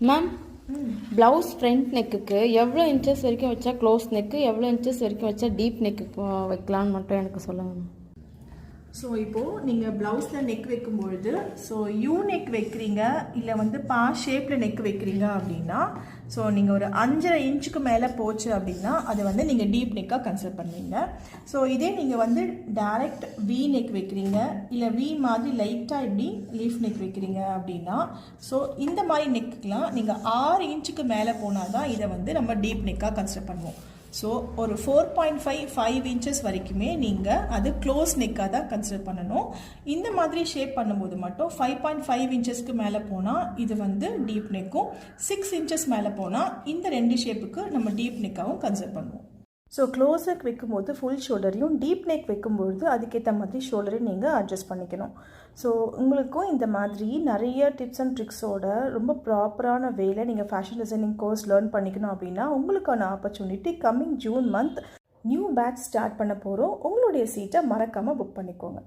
Ma'am blouse front நெக்குக்கு எவ்வளோ inches வரைக்கும் வச்சா க்ளோஸ் நெக்கு, எவ்வளோ இன்ச்சஸ் வரைக்கும் வச்சா டீப் நெக்கு வைக்கலான்னு மட்டும் எனக்கு சொல்லுங்கள். ஸோ இப்போது நீங்கள் ப்ளவுஸில் நெக் வைக்கும்பொழுது யூ நெக் வைக்கிறீங்க இல்லை ஷேப்பில் நெக் வைக்கிறீங்க அப்படின்னா நீங்கள் ஒரு 5.5 இன்ச்சுக்கு மேலே போச்சு அப்படின்னா அது நீங்கள் டீப் நெக்காக கன்சிடர் பண்ணுவீங்க. இதே நீங்கள் டைரக்ட் வி நெக் வைக்கிறீங்க இல்லை வி மாதிரி லைட்டாக இப்படி லீஃப் நெக் வைக்கிறீங்க அப்படின்னா இந்த மாதிரி நெக்குக்கெலாம் நீங்கள் 6 இன்ச்சுக்கு மேலே போனால் தான் இதை நம்ம டீப் நெக்காக கன்சிடர் பண்ணுவோம். ஒரு 4.5 இன்ச்சஸ் வரைக்குமே நீங்கள் அது க்ளோஸ் நெக்காக தான் கன்சிடர் பண்ணணும். இந்த மாதிரி ஷேப் பண்ணும்போது மட்டும் 5.5 இன்ச்சஸ்க்கு மேலே போனால் இது டீப் நெக்கும், 6 இன்ச்சஸ் மேலே போனால் இந்த 2 ஷேப்புக்கு நம்ம டீப் நெக்காகவும் கன்சிடர் பண்ணுவோம். க்ளோஸ் நெக் வைக்கும்போது ஃபுல் ஷோல்டரையும், டீப் நெக் வைக்கும்பொழுது அதுக்கேற்ற மாதிரி ஷோல்டரையும் நீங்கள் அட்ஜஸ்ட் பண்ணிக்கணும். உங்களுக்கும் இந்த மாதிரி நிறைய டிப்ஸ் அண்ட் ட்ரிக்ஸோட ரொம்ப ப்ராப்பரான வேலை நீங்கள் ஃபேஷன் டிசைனிங் கோர்ஸ் லேர்ன் பண்ணிக்கணும் அப்படின்னா உங்களுக்கான opportunity coming June month new batch start பண்ண போகிறோம். உங்களுடைய சீட்டை மறக்காமல் புக் பண்ணிக்கோங்க.